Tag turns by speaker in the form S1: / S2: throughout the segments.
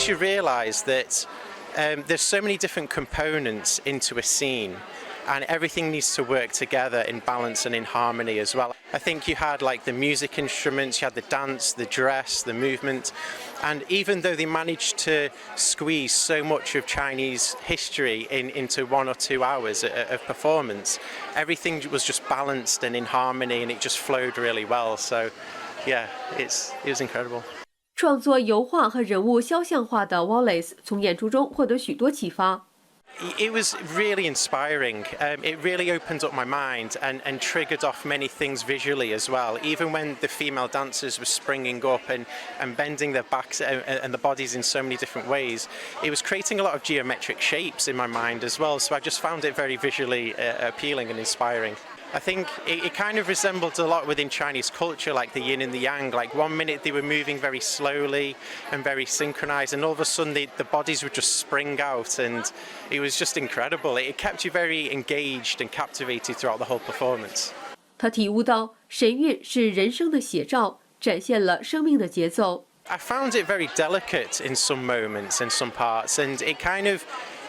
S1: makes you realize that there's so many different components into a scene, and everything needs to work together in balance and in harmony as well. I think you had like the music instruments, you had the dance, the dress, the movement, and even though they managed to squeeze so much of Chinese history into 1 or 2 hours of performance, everything was just balanced and in harmony, and it just flowed really well. So yeah, it was incredible.
S2: 创作油画和人物肖像画的 Wallace 从演出中获得许多启发。
S1: It was really inspiring. It really opened up my mind and triggered off many things visually as well. Even when the female dancers were springing up and bending their backs and the bodies in so many different ways, it was creating a lot of geometric shapes in my mind as well. So I just found it very visually appealing and inspiring. I think it kind of resembled a lot within Chinese culture, like the yin and the yang. Like 1 minute they were moving very slowly and very synchronized, and all of a sudden the bodies would just spring out, and it was just incredible. It kept you very engaged and captivated throughout the whole performance.
S2: 他体悟到神韵是人生的写照，展现了生命的节奏。
S1: I found it very delicate in some moments and some parts, and it kind of.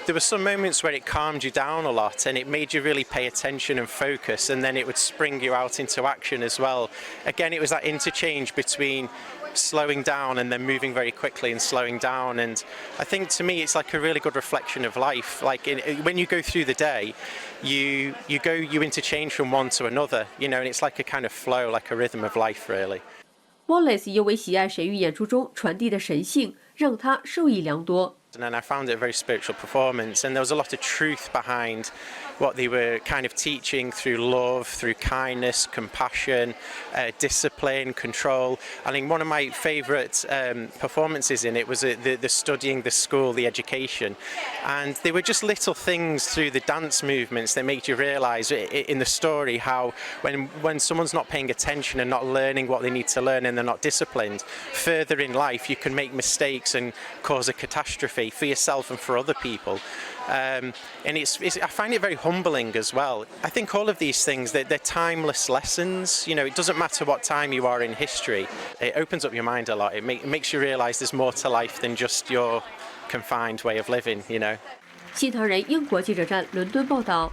S1: There were some moments where it calmed you down a lot and it made you really pay attention and focus, and then it would spring you out into action as well. Again, it was that interchange between slowing down and then moving very quickly and slowing down, and I think to me it's like a really good reflection of life. Like when you go through the day, you interchange from one to another, you know, and it's like a kind of flow, like a rhythm of life really.
S2: Wallace 尤为喜爱神韵演出中传递的神性，让他受益良多。
S1: And I found it a very spiritual performance, and there was a lot of truth behind what they were kind of teaching through love, through kindness, compassion, discipline, control. I think one of my favourite performances in it was the studying, the school, the education, and they were just little things through the dance movements that made you realise in the story how when someone's not paying attention and not learning what they need to learn and they're not disciplined, further in life you can make mistakes and cause a catastrophe for yourself and for other people. And I find it very humbling as well. I think all of these things, they're timeless lessons. You know, it doesn't matter what time you are in history. It opens up your mind a lot. It makes you realise there's more to life than just your confined way of living, you know.
S2: 新唐人英国记者站伦敦报道。